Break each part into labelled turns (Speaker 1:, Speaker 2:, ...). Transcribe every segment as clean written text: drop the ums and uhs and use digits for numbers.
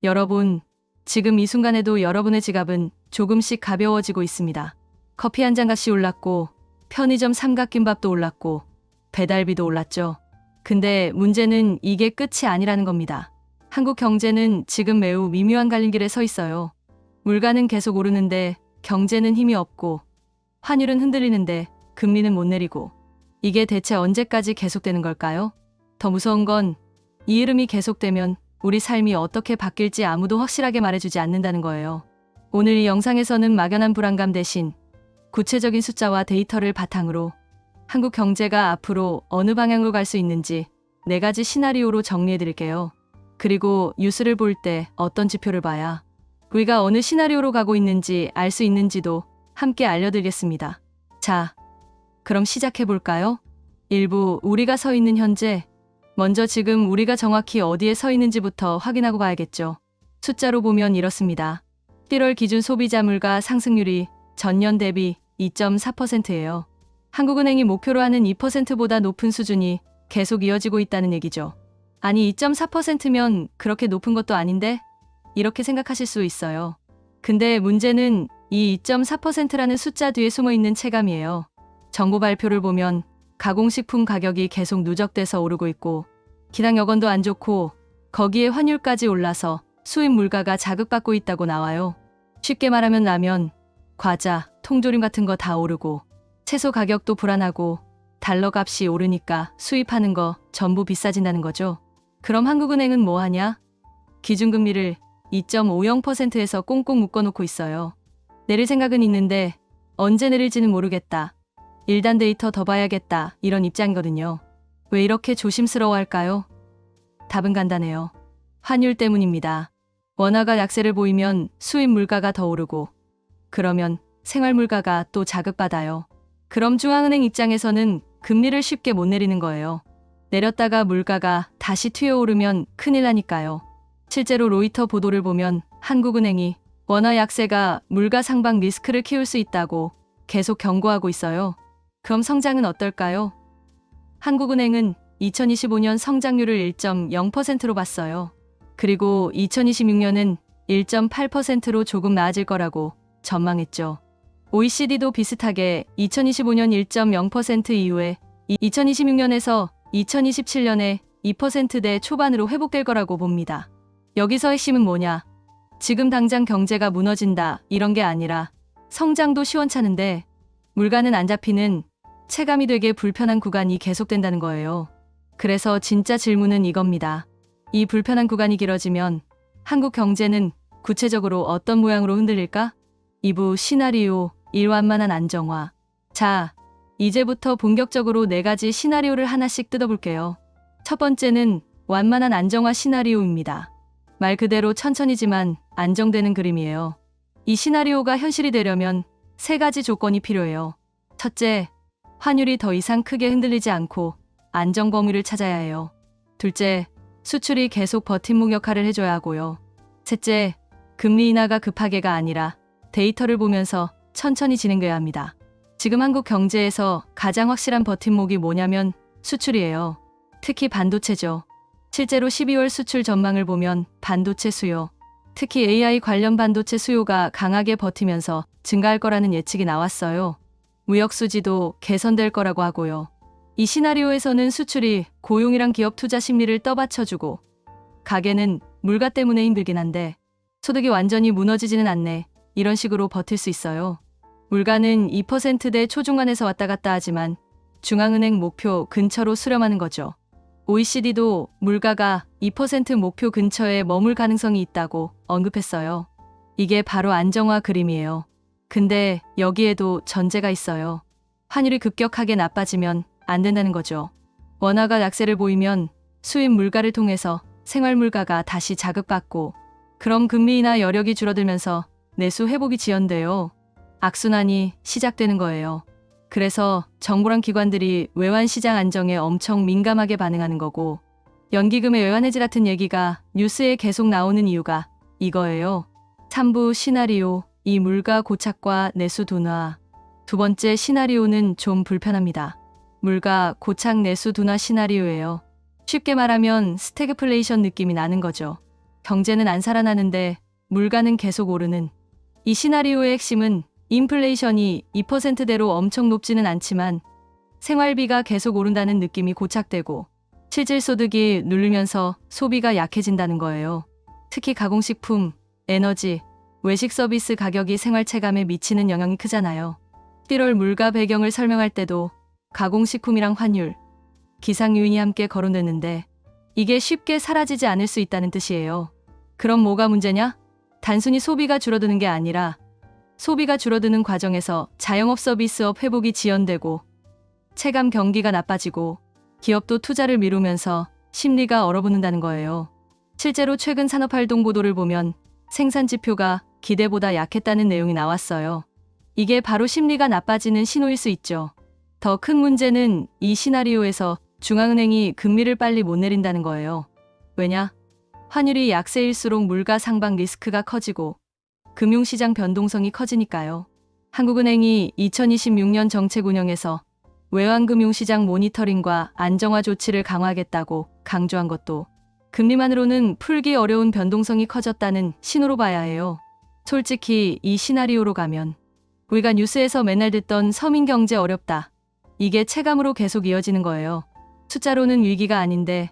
Speaker 1: 여러분, 지금 이 순간에도 여러분의 지갑은 조금씩 가벼워지고 있습니다. 커피 한 잔 값이 올랐고, 편의점 삼각김밥도 올랐고, 배달비도 올랐죠. 근데 문제는 이게 끝이 아니라는 겁니다. 한국 경제는 지금 매우 미묘한 갈림길에 서 있어요. 물가는 계속 오르는데 경제는 힘이 없고, 환율은 흔들리는데 금리는 못 내리고, 이게 대체 언제까지 계속되는 걸까요? 더 무서운 건 이 흐름이 계속되면 우리 삶이 어떻게 바뀔지 아무도 확실하게 말해주지 않는다는 거예요. 오늘 이 영상에서는 막연한 불안감 대신 구체적인 숫자와 데이터를 바탕으로 한국 경제가 앞으로 어느 방향으로 갈 수 있는지 4가지 시나리오로 정리해드릴게요. 그리고 뉴스를 볼 때 어떤 지표를 봐야 우리가 어느 시나리오로 가고 있는지 알 수 있는지도 함께 알려드리겠습니다. 자, 그럼 시작해볼까요? 1부 우리가 서 있는 현재. 먼저 지금 우리가 정확히 어디에 서 있는지부터 확인하고 가야겠죠. 숫자로 보면 이렇습니다. 1월 기준 소비자 물가 상승률이 전년 대비 2.4%예요. 한국은행이 목표로 하는 2%보다 높은 수준이 계속 이어지고 있다는 얘기죠. 아니 2.4%면 그렇게 높은 것도 아닌데? 이렇게 생각하실 수 있어요. 근데 문제는 이 2.4%라는 숫자 뒤에 숨어있는 체감이에요. 정부 발표를 보면 가공식품 가격이 계속 누적돼서 오르고 있고, 기상 여건도 안 좋고 거기에 환율까지 올라서 수입 물가가 자극받고 있다고 나와요. 쉽게 말하면 라면, 과자, 통조림 같은 거 다 오르고, 채소 가격도 불안하고, 달러 값이 오르니까 수입하는 거 전부 비싸진다는 거죠. 그럼 한국은행은 뭐 하냐? 기준금리를 2.50%에서 꽁꽁 묶어놓고 있어요. 내릴 생각은 있는데 언제 내릴지는 모르겠다. 일단 데이터 더 봐야겠다. 이런 입장이거든요. 왜 이렇게 조심스러워할까요? 답은 간단해요. 환율 때문입니다. 원화가 약세를 보이면 수입 물가가 더 오르고, 그러면 생활 물가가 또 자극받아요. 그럼 중앙은행 입장에서는 금리를 쉽게 못 내리는 거예요. 내렸다가 물가가 다시 튀어오르면 큰일 나니까요. 실제로 로이터 보도를 보면 한국은행이 원화 약세가 물가 상방 리스크를 키울 수 있다고 계속 경고하고 있어요. 그럼 성장은 어떨까요? 한국은행은 2025년 성장률을 1.0%로 봤어요. 그리고 2026년은 1.8%로 조금 나아질 거라고 전망했죠. OECD도 비슷하게 2025년 1.0% 이후에 2026년에서 2027년에 2%대 초반으로 회복될 거라고 봅니다. 여기서 핵심은 뭐냐? 지금 당장 경제가 무너진다 이런 게 아니라 성장도 시원찮은데 물가는 안 잡히는 체감이 되게 불편한 구간이 계속된다는 거예요. 그래서 진짜 질문은 이겁니다. 이 불편한 구간이 길어지면 한국 경제는 구체적으로 어떤 모양으로 흔들릴까? 2부 시나리오 1. 완만한 안정화. 자, 이제부터 본격적으로 4가지 시나리오를 하나씩 뜯어볼게요. 첫 번째는 완만한 안정화 시나리오입니다. 말 그대로 천천히지만 안정되는 그림이에요. 이 시나리오가 현실이 되려면 3가지 조건이 필요해요. 첫째, 환율이 더 이상 크게 흔들리지 않고 안정 범위를 찾아야 해요. 둘째, 수출이 계속 버팀목 역할을 해줘야 하고요. 셋째, 금리 인하가 급하게가 아니라 데이터를 보면서 천천히 진행돼야 합니다. 지금 한국 경제에서 가장 확실한 버팀목이 뭐냐면 수출이에요. 특히 반도체죠. 실제로 12월 수출 전망을 보면 반도체 수요, 특히 AI 관련 반도체 수요가 강하게 버티면서 증가할 거라는 예측이 나왔어요. 무역 수지도 개선될 거라고 하고요. 이 시나리오에서는 수출이 고용이랑 기업 투자 심리를 떠받쳐주고, 가계는 물가 때문에 힘들긴 한데 소득이 완전히 무너지지는 않네. 이런 식으로 버틸 수 있어요. 물가는 2%대 초중반에서 왔다 갔다 하지만 중앙은행 목표 근처로 수렴하는 거죠. OECD도 물가가 2% 목표 근처에 머물 가능성이 있다고 언급했어요. 이게 바로 안정화 그림이에요. 근데 여기에도 전제가 있어요. 환율이 급격하게 나빠지면 안 된다는 거죠. 원화가 약세를 보이면 수입 물가를 통해서 생활 물가가 다시 자극받고, 그럼 금리 인하 여력이 줄어들면서 내수 회복이 지연돼요. 악순환이 시작되는 거예요. 그래서 정부랑 기관들이 외환시장 안정에 엄청 민감하게 반응하는 거고, 연기금의 외환 해지 같은 얘기가 뉴스에 계속 나오는 이유가 이거예요. 3부 시나리오, 이 물가 고착과 내수 둔화. 두 번째 시나리오는 좀 불편합니다. 물가 고착 내수 둔화 시나리오예요. 쉽게 말하면 스태그플레이션 느낌이 나는 거죠. 경제는 안 살아나는데 물가는 계속 오르는. 이 시나리오의 핵심은 인플레이션이 2%대로 엄청 높지는 않지만 생활비가 계속 오른다는 느낌이 고착되고 실질소득이 누르면서 소비가 약해진다는 거예요. 특히 가공식품, 에너지, 외식 서비스 가격이 생활체감에 미치는 영향이 크잖아요. 11월 물가 배경을 설명할 때도 가공식품이랑 환율, 기상 요인이 함께 거론되는데 이게 쉽게 사라지지 않을 수 있다는 뜻이에요. 그럼 뭐가 문제냐? 단순히 소비가 줄어드는 게 아니라 소비가 줄어드는 과정에서 자영업 서비스업 회복이 지연되고 체감 경기가 나빠지고 기업도 투자를 미루면서 심리가 얼어붙는다는 거예요. 실제로 최근 산업활동 보도를 보면 생산 지표가 기대보다 약했다는 내용이 나왔어요. 이게 바로 심리가 나빠지는 신호일 수 있죠. 더 큰 문제는 이 시나리오에서 중앙은행이 금리를 빨리 못 내린다는 거예요. 왜냐? 환율이 약세일수록 물가 상방 리스크가 커지고 금융시장 변동성이 커지니까요. 한국은행이 2026년 정책 운영에서 외환금융시장 모니터링과 안정화 조치를 강화하겠다고 강조한 것도 금리만으로는 풀기 어려운 변동성이 커졌다는 신호로 봐야 해요. 솔직히 이 시나리오로 가면 우리가 뉴스에서 맨날 듣던 서민 경제 어렵다. 이게 체감으로 계속 이어지는 거예요. 숫자로는 위기가 아닌데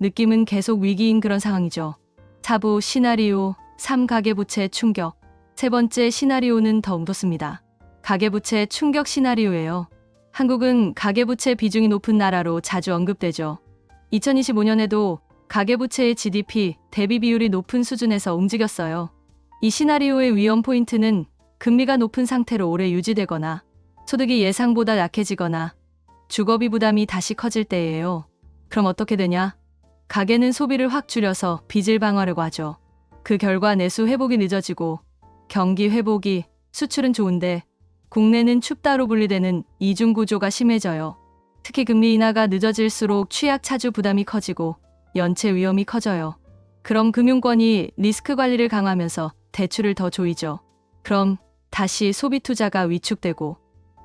Speaker 1: 느낌은 계속 위기인 그런 상황이죠. 4부 시나리오 3 가계부채 충격. 세 번째 시나리오는 더 무섭습니다. 가계부채 충격 시나리오예요. 한국은 가계부채 비중이 높은 나라로 자주 언급되죠. 2025년에도 가계부채의 GDP 대비 비율이 높은 수준에서 움직였어요. 이 시나리오의 위험 포인트는 금리가 높은 상태로 오래 유지되거나 소득이 예상보다 약해지거나 주거비 부담이 다시 커질 때예요. 그럼 어떻게 되냐? 가계는 소비를 확 줄여서 빚을 방어하려고 하죠. 그 결과 내수 회복이 늦어지고 경기 회복이 수출은 좋은데 국내는 춥다로 분리되는 이중 구조가 심해져요. 특히 금리 인하가 늦어질수록 취약 차주 부담이 커지고 연체 위험이 커져요. 그럼 금융권이 리스크 관리를 강화하면서 대출을 더 조이죠. 그럼 다시 소비 투자가 위축되고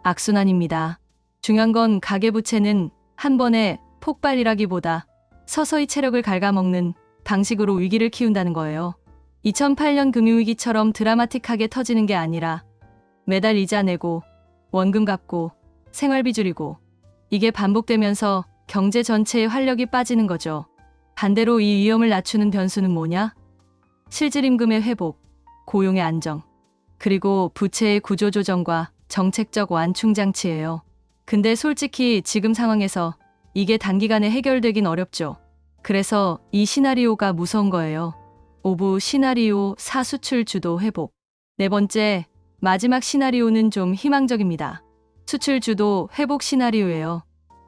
Speaker 1: 악순환입니다. 중요한 건 가계부채는 한 번에 폭발이라기보다 서서히 체력을 갉아먹는 방식으로 위기를 키운다는 거예요. 2008년 금융위기처럼 드라마틱하게 터지는 게 아니라 매달 이자 내고 원금 갚고 생활비 줄이고 이게 반복되면서 경제 전체의 활력이 빠지는 거죠. 반대로 이 위험을 낮추는 변수는 뭐냐? 실질임금의 회복, 고용의 안정, 그리고 부채의 구조조정과 정책적 완충 장치예요. 근데 솔직히 지금 상황에서 이게 단기간에 해결되긴 어렵죠. 그래서 이 시나리오가 무서운 거예요. 5부 시나리오 4 수출 주도 회복. 네 번째, 마지막 시나리오는 좀 희망적입니다. 수출 주도 회복 시나리오예요.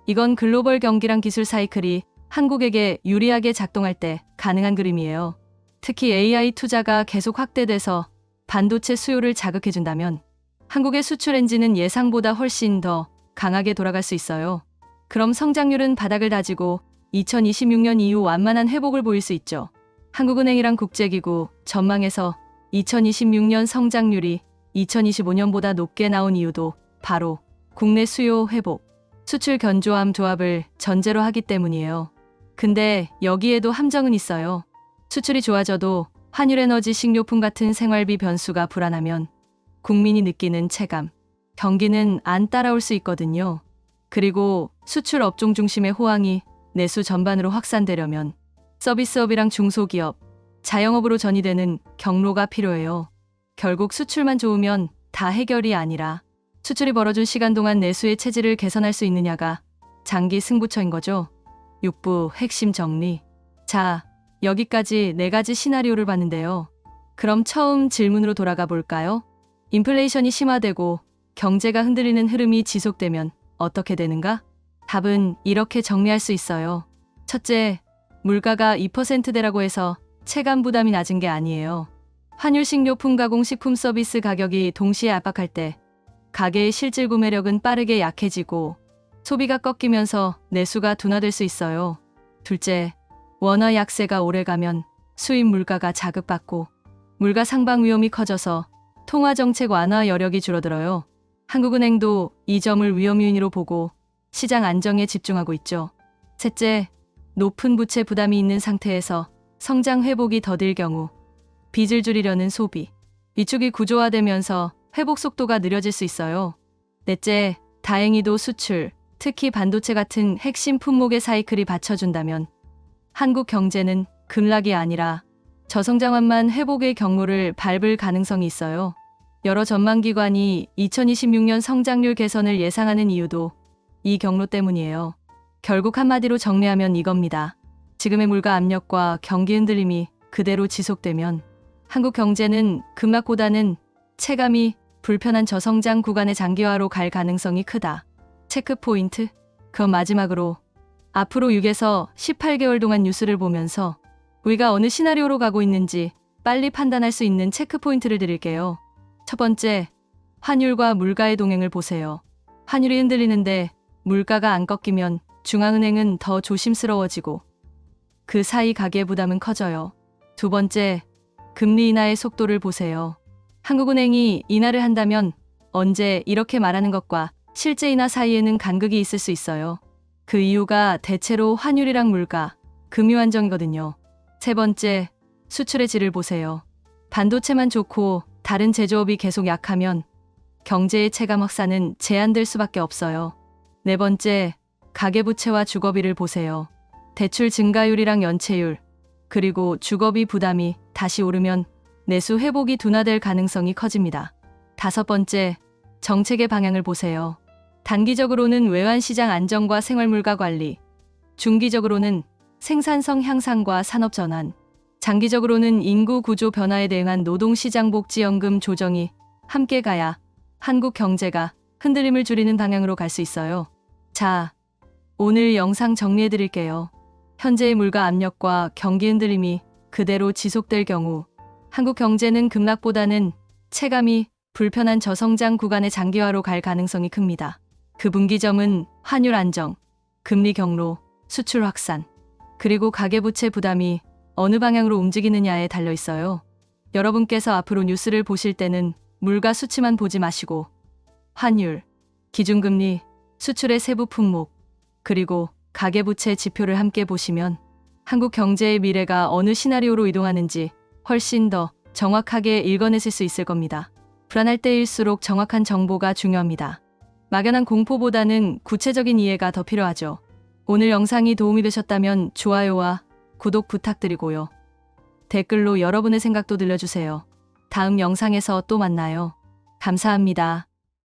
Speaker 1: 이건 글로벌 경기랑 기술 사이클이 한국에게 유리하게 작동할 때 가능한 그림이에요. 특히 AI 투자가 계속 확대돼서 반도체 수요를 자극해준다면 한국의 수출 엔진은 예상보다 훨씬 더 강하게 돌아갈 수 있어요. 그럼 성장률은 바닥을 다지고 2026년 이후 완만한 회복을 보일 수 있죠. 한국은행이랑 국제기구 전망에서 2026년 성장률이 2025년보다 높게 나온 이유도 바로 국내 수요 회복, 수출 견조함 조합을 전제로 하기 때문이에요. 근데 여기에도 함정은 있어요. 수출이 좋아져도 환율 에너지 식료품 같은 생활비 변수가 불안하면 국민이 느끼는 체감, 경기는 안 따라올 수 있거든요. 그리고 수출 업종 중심의 호황이 내수 전반으로 확산되려면 서비스업이랑 중소기업, 자영업으로 전이되는 경로가 필요해요. 결국 수출만 좋으면 다 해결이 아니라 수출이 벌어준 시간 동안 내수의 체질을 개선할 수 있느냐가 장기 승부처인 거죠. 6부 핵심 정리. 자, 여기까지 4가지 시나리오를 봤는데요. 그럼 처음 질문으로 돌아가 볼까요? 인플레이션이 심화되고 경제가 흔들리는 흐름이 지속되면 어떻게 되는가? 답은 이렇게 정리할 수 있어요. 첫째, 물가가 2%대라고 해서 체감 부담이 낮은 게 아니에요. 환율 식료품 가공식품 서비스 가격이 동시에 압박할 때 가계의 실질 구매력은 빠르게 약해지고 소비가 꺾이면서 내수가 둔화될 수 있어요. 둘째, 원화 약세가 오래가면 수입 물가가 자극받고 물가 상방 위험이 커져서 통화정책 완화 여력이 줄어들어요. 한국은행도 이 점을 위험 요인으로 보고 시장 안정에 집중하고 있죠. 셋째, 높은 부채 부담이 있는 상태에서 성장 회복이 더딜 경우 빚을 줄이려는 소비, 위축이 구조화되면서 회복 속도가 느려질 수 있어요. 넷째, 다행히도 수출, 특히 반도체 같은 핵심 품목의 사이클이 받쳐준다면 한국 경제는 급락이 아니라 저성장환만 회복의 경로를 밟을 가능성이 있어요. 여러 전망기관이 2026년 성장률 개선을 예상하는 이유도 이 경로 때문이에요. 결국 한마디로 정리하면 이겁니다. 지금의 물가 압력과 경기 흔들림이 그대로 지속되면 한국 경제는 급락보다는 체감이 불편한 저성장 구간의 장기화로 갈 가능성이 크다. 체크포인트? 그럼 마지막으로 앞으로 6에서 18개월 동안 뉴스를 보면서 우리가 어느 시나리오로 가고 있는지 빨리 판단할 수 있는 체크포인트를 드릴게요. 첫 번째, 환율과 물가의 동행을 보세요. 환율이 흔들리는데 물가가 안 꺾이면 중앙은행은 더 조심스러워지고 그 사이 가계부담은 커져요. 두 번째, 금리 인하의 속도를 보세요. 한국은행이 인하를 한다면 언제 이렇게 말하는 것과 실제 인하 사이에는 간극이 있을 수 있어요. 그 이유가 대체로 환율이랑 물가, 금융 안정이거든요. 세 번째, 수출의 질을 보세요. 반도체만 좋고 다른 제조업이 계속 약하면 경제의 체감 확산은 제한될 수밖에 없어요. 네 번째, 가계부채와 주거비를 보세요. 대출 증가율이랑 연체율, 그리고 주거비 부담이 다시 오르면 내수 회복이 둔화될 가능성이 커집니다. 다섯 번째, 정책의 방향을 보세요. 단기적으로는 외환시장 안정과 생활물가 관리, 중기적으로는 생산성 향상과 산업 전환, 장기적으로는 인구 구조 변화에 대응한 노동시장복지연금 조정이 함께 가야 한국 경제가 흔들림을 줄이는 방향으로 갈 수 있어요. 자, 오늘 영상 정리해드릴게요. 현재의 물가 압력과 경기 흔들림이 그대로 지속될 경우 한국 경제는 급락보다는 체감이 불편한 저성장 구간의 장기화로 갈 가능성이 큽니다. 그 분기점은 환율 안정, 금리 경로, 수출 확산, 그리고 가계부채 부담이 어느 방향으로 움직이느냐에 달려 있어요. 여러분께서 앞으로 뉴스를 보실 때는 물가 수치만 보지 마시고 환율, 기준금리, 수출의 세부 품목, 그리고 가계부채 지표를 함께 보시면 한국 경제의 미래가 어느 시나리오로 이동하는지 훨씬 더 정확하게 읽어내실 수 있을 겁니다. 불안할 때일수록 정확한 정보가 중요합니다. 막연한 공포보다는 구체적인 이해가 더 필요하죠. 오늘 영상이 도움이 되셨다면 좋아요와 구독 부탁드리고요. 댓글로 여러분의 생각도 들려주세요. 다음 영상에서 또 만나요. 감사합니다.